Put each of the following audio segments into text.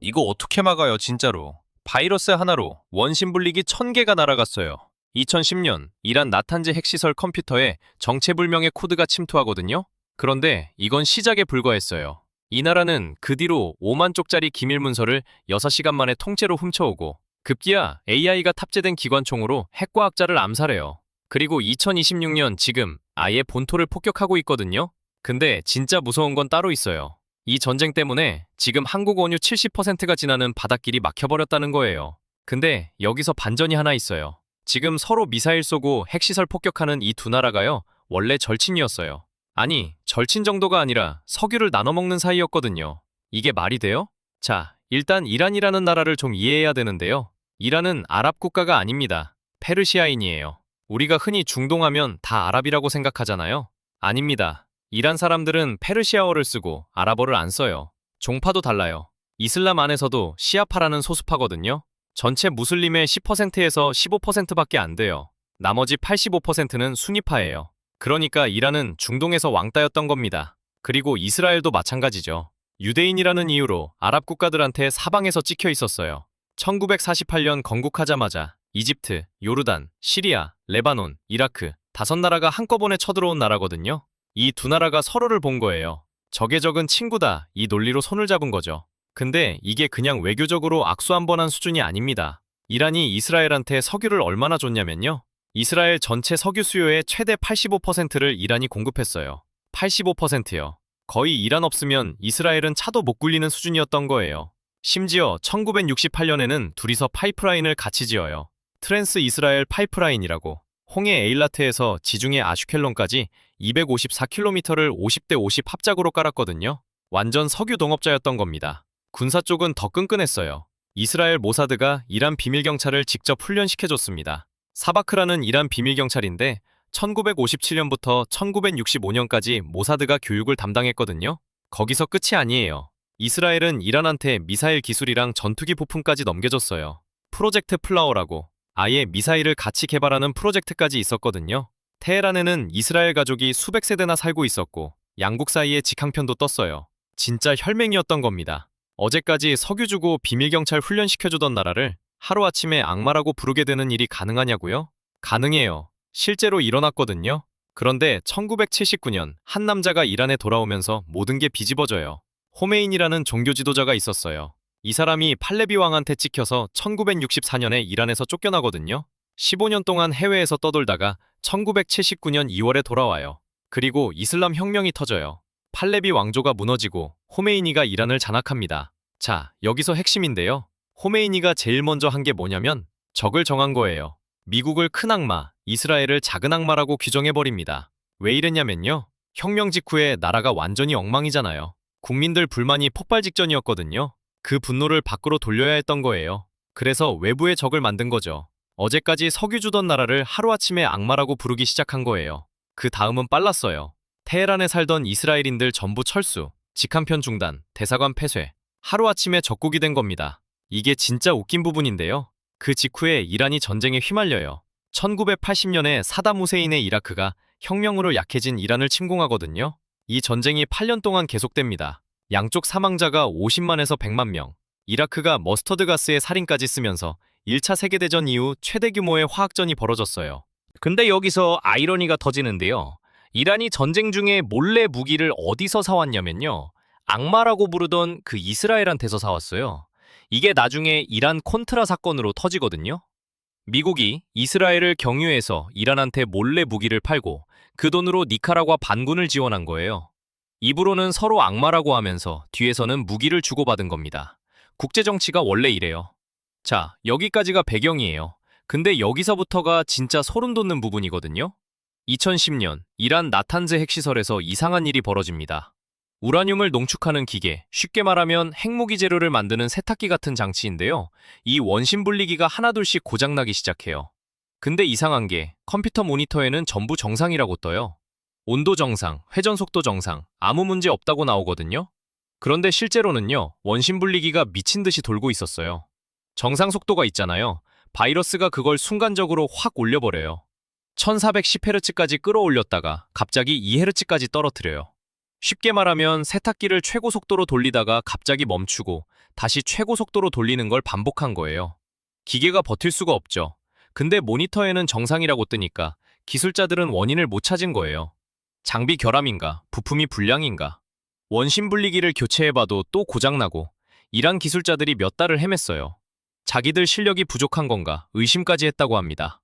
이거 어떻게 막아요, 진짜로. 바이러스 하나로 원심 분리기 1000개가 날아갔어요. 2010년 이란 나탄즈 핵시설 컴퓨터에 정체불명의 코드가 침투하거든요. 그런데 이건 시작에 불과했어요. 이 나라는 그 뒤로 5만 쪽짜리 기밀 문서를 6시간 만에 통째로 훔쳐오고 급기야 AI가 탑재된 기관총으로 핵과학자를 암살해요. 그리고 2026년 지금 아예 본토를 폭격하고 있거든요. 근데 진짜 무서운 건 따로 있어요. 이 전쟁 때문에 지금 한국 원유 70%가 지나는 바닷길이 막혀버렸다는 거예요. 근데 여기서 반전이 하나 있어요. 지금 서로 미사일 쏘고 핵시설 폭격하는 이 두 나라가요, 원래 절친이었어요. 아니, 절친 정도가 아니라 석유를 나눠 먹는 사이였거든요. 이게 말이 돼요? 자, 일단 이란이라는 나라를 좀 이해해야 되는데요. 이란은 아랍 국가가 아닙니다. 페르시아인이에요. 우리가 흔히 중동하면 다 아랍이라고 생각하잖아요. 아닙니다. 이란 사람들은 페르시아어를 쓰고 아랍어를 안 써요. 종파도 달라요. 이슬람 안에서도 시아파라는 소수파거든요. 전체 무슬림의 10%에서 15%밖에 안 돼요. 나머지 85%는 순위파예요. 그러니까 이란은 중동에서 왕따였던 겁니다. 그리고 이스라엘도 마찬가지죠. 유대인이라는 이유로 아랍 국가들한테 사방에서 찍혀 있었어요. 1948년 건국하자마자 이집트, 요르단, 시리아, 레바논, 이라크 5나라가 한꺼번에 쳐들어온 나라거든요. 이 두 나라가 서로를 본 거예요. 적의 적은 친구다, 이 논리로 손을 잡은 거죠. 근데 이게 그냥 외교적으로 악수 한 번 한 수준이 아닙니다. 이란이 이스라엘한테 석유를 얼마나 줬냐면요. 이스라엘 전체 석유 수요의 최대 85%를 이란이 공급했어요. 85%요. 거의 이란 없으면 이스라엘은 차도 못 굴리는 수준이었던 거예요. 심지어 1968년에는 둘이서 파이프라인을 같이 지어요. 트랜스 이스라엘 파이프라인이라고. 홍해 에일라트에서 지중해 아슈켈론까지 254km를 50대 50 합작으로 깔았거든요. 완전 석유 동업자였던 겁니다. 군사 쪽은 더 끈끈했어요. 이스라엘 모사드가 이란 비밀경찰을 직접 훈련시켜줬습니다. 사바크라는 이란 비밀경찰인데 1957년부터 1965년까지 모사드가 교육을 담당했거든요. 거기서 끝이 아니에요. 이스라엘은 이란한테 미사일 기술이랑 전투기 부품까지 넘겨줬어요. 프로젝트 플라워라고. 아예 미사일을 같이 개발하는 프로젝트까지 있었거든요. 테헤란에는 이스라엘 가족이 수백 세대나 살고 있었고 양국 사이에 직항편도 떴어요. 진짜 혈맹이었던 겁니다. 어제까지 석유 주고 비밀경찰 훈련시켜주던 나라를 하루아침에 악마라고 부르게 되는 일이 가능하냐고요? 가능해요. 실제로 일어났거든요. 그런데 1979년 한 남자가 이란에 돌아오면서 모든 게 뒤집어져요. 호메인이라는 종교 지도자가 있었어요. 이 사람이 팔레비 왕한테 찍혀서 1964년에 이란에서 쫓겨나거든요. 15년 동안 해외에서 떠돌다가 1979년 2월에 돌아와요. 그리고 이슬람 혁명이 터져요. 팔레비 왕조가 무너지고 호메이니가 이란을 장악합니다. 자, 여기서 핵심인데요. 호메이니가 제일 먼저 한 게 뭐냐면 적을 정한 거예요. 미국을 큰 악마, 이스라엘을 작은 악마라고 규정해버립니다. 왜 이랬냐면요. 혁명 직후에 나라가 완전히 엉망이잖아요. 국민들 불만이 폭발 직전이었거든요. 그 분노를 밖으로 돌려야 했던 거예요. 그래서 외부의 적을 만든 거죠. 어제까지 석유 주던 나라를 하루아침에 악마라고 부르기 시작한 거예요. 그 다음은 빨랐어요. 테헤란에 살던 이스라엘인들 전부 철수, 직항편 중단, 대사관 폐쇄. 하루아침에 적국이 된 겁니다. 이게 진짜 웃긴 부분인데요. 그 직후에 이란이 전쟁에 휘말려요. 1980년에 사담 후세인의 이라크가 혁명으로 약해진 이란을 침공하거든요. 이 전쟁이 8년 동안 계속됩니다. 양쪽 사망자가 50만에서 100만 명. 이라크가 머스터드 가스의 살인까지 쓰면서 1차 세계대전 이후 최대 규모의 화학전이 벌어졌어요. 근데 여기서 아이러니가 터지는데요. 이란이 전쟁 중에 몰래 무기를 어디서 사왔냐면요. 악마라고 부르던 그 이스라엘한테서 사왔어요. 이게 나중에 이란 콘트라 사건으로 터지거든요. 미국이 이스라엘을 경유해서 이란한테 몰래 무기를 팔고 그 돈으로 니카라과 반군을 지원한 거예요. 입으로는 서로 악마라고 하면서 뒤에서는 무기를 주고받은 겁니다. 국제정치가 원래 이래요. 자, 여기까지가 배경이에요. 근데 여기서부터가 진짜 소름 돋는 부분이거든요. 2010년 이란 나탄즈 핵시설에서 이상한 일이 벌어집니다. 우라늄을 농축하는 기계, 쉽게 말하면 핵무기 재료를 만드는 세탁기 같은 장치인데요. 이 원심 분리기가 하나둘씩 고장나기 시작해요. 근데 이상한 게 컴퓨터 모니터에는 전부 정상이라고 떠요. 온도 정상, 회전 속도 정상, 아무 문제 없다고 나오거든요. 그런데 실제로는요, 원심 분리기가 미친 듯이 돌고 있었어요. 정상 속도가 있잖아요. 바이러스가 그걸 순간적으로 확 올려버려요. 1410Hz까지 끌어올렸다가 갑자기 2Hz까지 떨어뜨려요. 쉽게 말하면 세탁기를 최고 속도로 돌리다가 갑자기 멈추고 다시 최고 속도로 돌리는 걸 반복한 거예요. 기계가 버틸 수가 없죠. 근데 모니터에는 정상이라고 뜨니까 기술자들은 원인을 못 찾은 거예요. 장비 결함인가, 부품이 불량인가. 원심 분리기를 교체해봐도 또 고장나고 이란 기술자들이 몇 달을 헤맸어요. 자기들 실력이 부족한 건가 의심까지 했다고 합니다.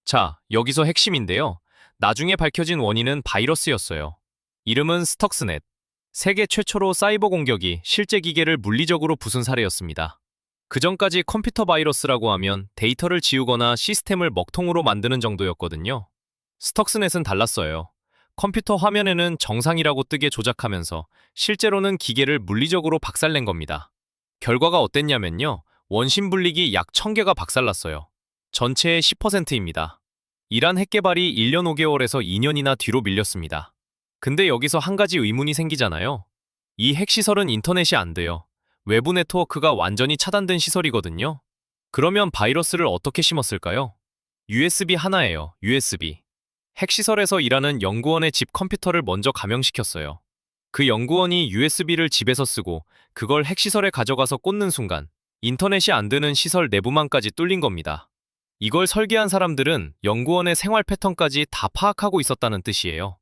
자, 여기서 핵심인데요. 나중에 밝혀진 원인은 바이러스였어요. 이름은 스톡스넷. 세계 최초로 사이버 공격이 실제 기계를 물리적으로 부순 사례였습니다. 그전까지 컴퓨터 바이러스라고 하면 데이터를 지우거나 시스템을 먹통으로 만드는 정도였거든요. 스톡스넷은 달랐어요. 컴퓨터 화면에는 정상이라고 뜨게 조작하면서 실제로는 기계를 물리적으로 박살낸 겁니다. 결과가 어땠냐면요. 원심 분리기 약 1000개가 박살났어요. 전체의 10%입니다. 이란 핵 개발이 1년 5개월에서 2년이나 뒤로 밀렸습니다. 근데 여기서 한 가지 의문이 생기잖아요. 이 핵시설은 인터넷이 안 돼요. 외부 네트워크가 완전히 차단된 시설이거든요. 그러면 바이러스를 어떻게 심었을까요? USB 하나예요. USB. 핵시설에서 일하는 연구원의 집 컴퓨터를 먼저 감염시켰어요. 그 연구원이 USB를 집에서 쓰고 그걸 핵시설에 가져가서 꽂는 순간 인터넷이 안 되는 시설 내부망까지 뚫린 겁니다. 이걸 설계한 사람들은 연구원의 생활 패턴까지 다 파악하고 있었다는 뜻이에요.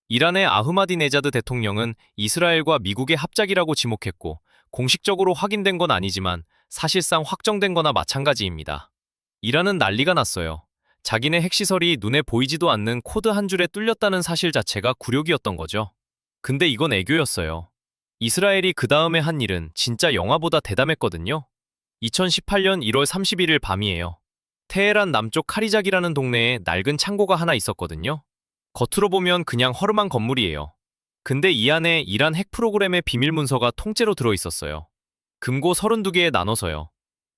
이란의 아흐마디네자드 대통령은 이스라엘과 미국의 합작이라고 지목했고 공식적으로 확인된 건 아니지만 사실상 확정된 거나 마찬가지입니다. 이란은 난리가 났어요. 자기네 핵시설이 눈에 보이지도 않는 코드 한 줄에 뚫렸다는 사실 자체가 굴욕이었던 거죠. 근데 이건 애교였어요. 이스라엘이 그 다음에 한 일은 진짜 영화보다 대담했거든요. 2018년 1월 31일 밤이에요. 테헤란 남쪽 카리작이라는 동네에 낡은 창고가 하나 있었거든요. 겉으로 보면 그냥 허름한 건물이에요. 근데 이 안에 이란 핵 프로그램의 비밀 문서가 통째로 들어있었어요. 금고 32개에 나눠서요.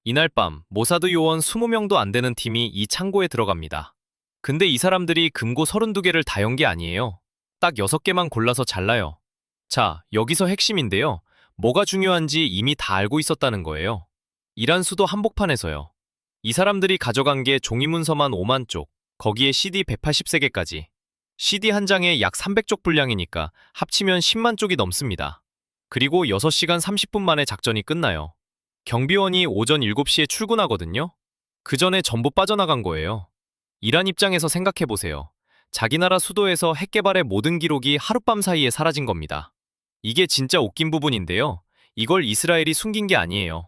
이날 밤 모사드 요원 20명도 안 되는 팀이 이 창고에 들어갑니다. 근데 이 사람들이 금고 32개를 다 연 게 아니에요. 딱 6개만 골라서 잘라요. 자, 여기서 핵심인데요. 뭐가 중요한지 이미 다 알고 있었다는 거예요. 이란 수도 한복판에서요. 이 사람들이 가져간 게 종이 문서만 5만 쪽, 거기에 CD 180세개까지. CD 한 장에 약 300쪽 분량이니까 합치면 10만 쪽이 넘습니다. 그리고 6시간 30분 만에 작전이 끝나요. 경비원이 오전 7시에 출근하거든요. 그 전에 전부 빠져나간 거예요. 이란 입장에서 생각해보세요. 자기 나라 수도에서 핵 개발의 모든 기록이 하룻밤 사이에 사라진 겁니다. 이게 진짜 웃긴 부분인데요. 이걸 이스라엘이 숨긴 게 아니에요.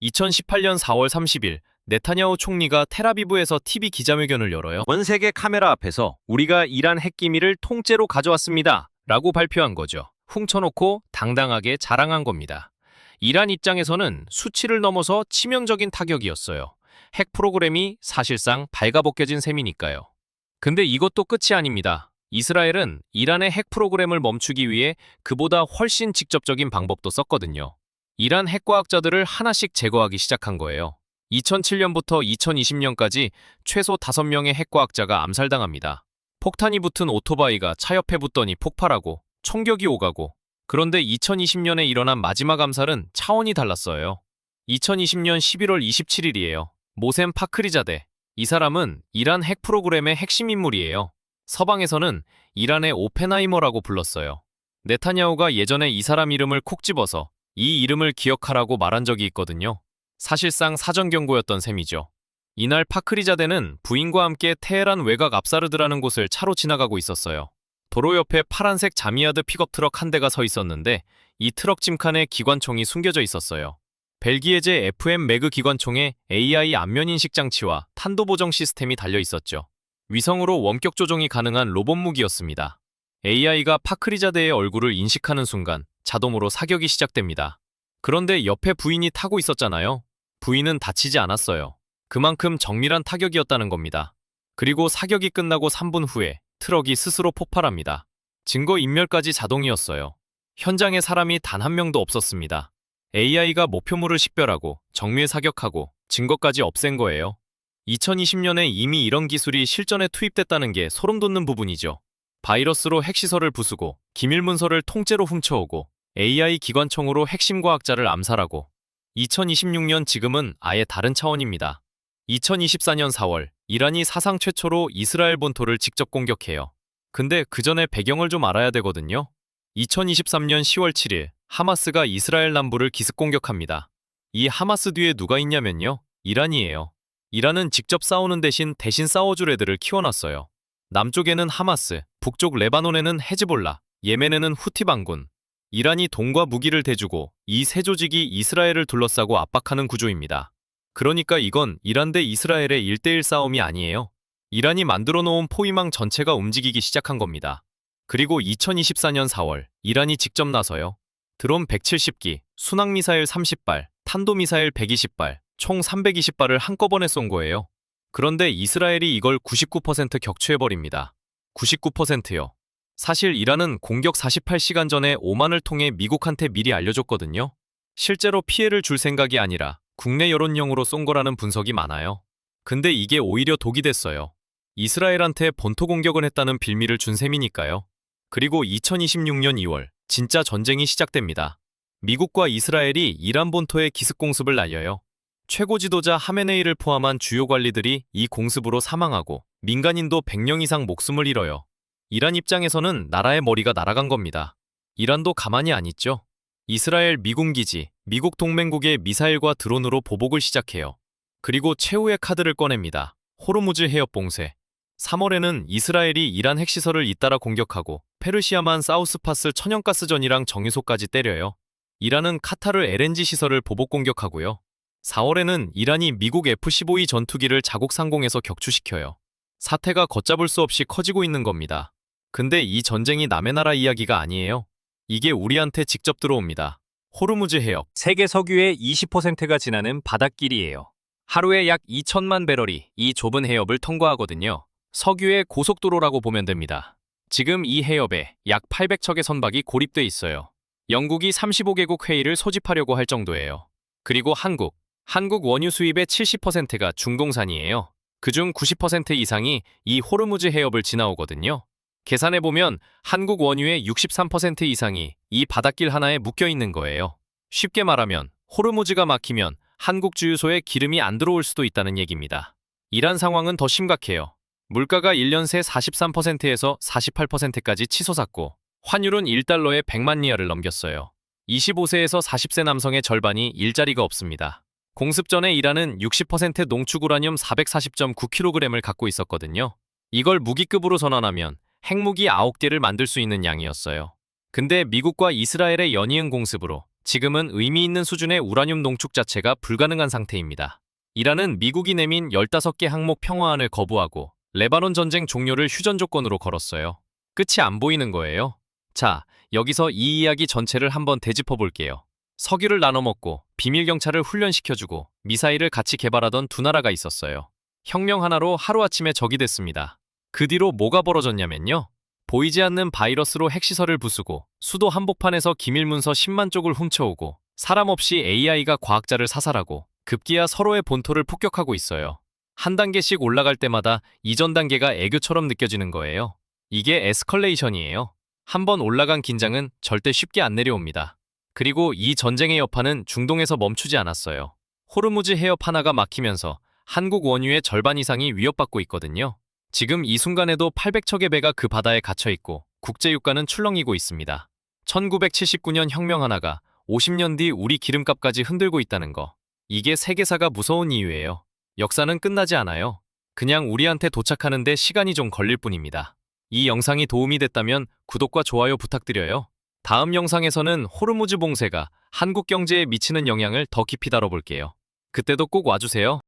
2018년 4월 30일 네타냐후 총리가 텔아비브에서 TV 기자회견을 열어요. 전 세계 카메라 앞에서 우리가 이란 핵 기밀을 통째로 가져왔습니다. 라고 발표한 거죠. 훔쳐놓고 당당하게 자랑한 겁니다. 이란 입장에서는 수치를 넘어서 치명적인 타격이었어요. 핵 프로그램이 사실상 발가벗겨진 셈이니까요. 근데 이것도 끝이 아닙니다. 이스라엘은 이란의 핵 프로그램을 멈추기 위해 그보다 훨씬 직접적인 방법도 썼거든요. 이란 핵과학자들을 하나씩 제거하기 시작한 거예요. 2007년부터 2020년까지 최소 5명의 핵과학자가 암살당합니다. 폭탄이 붙은 오토바이가 차 옆에 붙더니 폭발하고 총격이 오가고. 그런데 2020년에 일어난 마지막 암살은 차원이 달랐어요. 2020년 11월 27일이에요. 모셈 파크리자데. 이 사람은 이란 핵 프로그램의 핵심 인물이에요. 서방에서는 이란의 오펜하이머라고 불렀어요. 네타냐후가 예전에 이 사람 이름을 콕 집어서 이 이름을 기억하라고 말한 적이 있거든요. 사실상 사전 경고였던 셈이죠. 이날 파크리자데는 부인과 함께 테헤란 외곽 압사르드라는 곳을 차로 지나가고 있었어요. 도로 옆에 파란색 자미아드 픽업 트럭 한 대가 서 있었는데 이 트럭 짐칸에 기관총이 숨겨져 있었어요. 벨기에제 FM 매그 기관총에 AI 안면 인식 장치와 탄도 보정 시스템이 달려 있었죠. 위성으로 원격 조종이 가능한 로봇 무기였습니다. AI가 파크리자데의 얼굴을 인식하는 순간 자동으로 사격이 시작됩니다. 그런데 옆에 부인이 타고 있었잖아요. 부인은 다치지 않았어요. 그만큼 정밀한 타격이었다는 겁니다. 그리고 사격이 끝나고 3분 후에 트럭이 스스로 폭발합니다. 증거 인멸까지 자동이었어요. 현장에 사람이 단 한 명도 없었습니다. AI가 목표물을 식별하고 정밀 사격하고 증거까지 없앤 거예요. 2020년에 이미 이런 기술이 실전에 투입됐다는 게 소름 돋는 부분이죠. 바이러스로 핵시설을 부수고 기밀 문서를 통째로 훔쳐오고 AI 기관총으로 핵심 과학자를 암살하고 2026년 지금은 아예 다른 차원입니다. 2024년 4월 이란이 사상 최초로 이스라엘 본토를 직접 공격해요. 근데 그 전에 배경을 좀 알아야 되거든요. 2023년 10월 7일 하마스가 이스라엘 남부를 기습 공격합니다. 이 하마스 뒤에 누가 있냐면요. 이란이에요. 이란은 직접 싸우는 대신 싸워줄 애들을 키워놨어요. 남쪽에는 하마스, 북쪽 레바논에는 헤즈볼라, 예멘에는 후티 반군. 이란이 돈과 무기를 대주고 이 세 조직이 이스라엘을 둘러싸고 압박하는 구조입니다. 그러니까 이건 이란 대 이스라엘의 1대1 싸움이 아니에요. 이란이 만들어 놓은 포위망 전체가 움직이기 시작한 겁니다. 그리고 2024년 4월, 이란이 직접 나서요. 드론 170기, 순항미사일 30발, 탄도미사일 120발, 총 320발을 한꺼번에 쏜 거예요. 그런데 이스라엘이 이걸 99% 격추해버립니다. 99%요. 사실 이란은 공격 48시간 전에 오만을 통해 미국한테 미리 알려줬거든요. 실제로 피해를 줄 생각이 아니라 국내 여론용으로 쏜 거라는 분석이 많아요. 근데 이게 오히려 독이 됐어요. 이스라엘한테 본토 공격을 했다는 빌미를 준 셈이니까요. 그리고 2026년 2월, 진짜 전쟁이 시작됩니다. 미국과 이스라엘이 이란 본토에 기습 공습을 날려요. 최고 지도자 하메네이를 포함한 주요 관리들이 이 공습으로 사망하고 민간인도 100명 이상 목숨을 잃어요. 이란 입장에서는 나라의 머리가 날아간 겁니다. 이란도 가만히 안 있죠. 이스라엘 미군 기지, 미국 동맹국의 미사일과 드론으로 보복을 시작해요. 그리고 최후의 카드를 꺼냅니다. 호르무즈 해협 봉쇄. 3월에는 이스라엘이 이란 핵시설을 잇따라 공격하고 페르시아만 사우스파스 천연가스전이랑 정유소까지 때려요. 이란은 카타르 LNG 시설을 보복 공격하고요. 4월에는 이란이 미국 F-15E 전투기를 자국 상공에서 격추시켜요. 사태가 걷잡을 수 없이 커지고 있는 겁니다. 근데 이 전쟁이 남의 나라 이야기가 아니에요. 이게 우리한테 직접 들어옵니다. 호르무즈 해협. 세계 석유의 20%가 지나는 바닷길이에요. 하루에 약 2천만 배럴이 이 좁은 해협을 통과하거든요. 석유의 고속도로라고 보면 됩니다. 지금 이 해협에 약 800척의 선박이 고립돼 있어요. 영국이 35개국 회의를 소집하려고 할 정도예요. 그리고 한국 원유 수입의 70%가 중동산이에요. 그중 90% 이상이 이 호르무즈 해협을 지나오거든요. 계산해보면 한국 원유의 63% 이상이 이 바닷길 하나에 묶여 있는 거예요. 쉽게 말하면 호르무즈가 막히면 한국 주유소에 기름이 안 들어올 수도 있다는 얘기입니다. 이란 상황은 더 심각해요. 물가가 1년 새 43%에서 48%까지 치솟았고 환율은 1달러에 100만 리알을 넘겼어요. 25세에서 40세 남성의 절반이 일자리가 없습니다. 공습 전에 이란은 60% 농축 우라늄 440.9kg을 갖고 있었거든요. 이걸 무기급으로 전환하면 핵무기 9개를 만들 수 있는 양이었어요. 근데 미국과 이스라엘의 연이은 공습으로 지금은 의미 있는 수준의 우라늄 농축 자체가 불가능한 상태입니다. 이란은 미국이 내민 15개 항목 평화안을 거부하고 레바논 전쟁 종료를 휴전 조건으로 걸었어요. 끝이 안 보이는 거예요. 자, 여기서 이 이야기 전체를 한번 되짚어 볼게요. 석유를 나눠 먹고 비밀경찰을 훈련시켜주고 미사일을 같이 개발하던 두 나라가 있었어요. 혁명 하나로 하루아침에 적이 됐습니다. 그 뒤로 뭐가 벌어졌냐면요. 보이지 않는 바이러스로 핵시설을 부수고 수도 한복판에서 기밀문서 10만 쪽을 훔쳐오고 사람 없이 AI가 과학자를 사살하고 급기야 서로의 본토를 폭격하고 있어요. 한 단계씩 올라갈 때마다 이전 단계가 애교처럼 느껴지는 거예요. 이게 에스컬레이션이에요. 한번 올라간 긴장은 절대 쉽게 안 내려옵니다. 그리고 이 전쟁의 여파는 중동에서 멈추지 않았어요. 호르무즈 해협 하나가 막히면서 한국 원유의 절반 이상이 위협받고 있거든요. 지금 이 순간에도 800척의 배가 그 바다에 갇혀 있고 국제유가는 출렁이고 있습니다. 1979년 혁명 하나가 50년 뒤 우리 기름값까지 흔들고 있다는 거. 이게 세계사가 무서운 이유예요. 역사는 끝나지 않아요. 그냥 우리한테 도착하는데 시간이 좀 걸릴 뿐입니다. 이 영상이 도움이 됐다면 구독과 좋아요 부탁드려요. 다음 영상에서는 호르무즈 봉쇄가 한국 경제에 미치는 영향을 더 깊이 다뤄볼게요. 그때도 꼭 와주세요.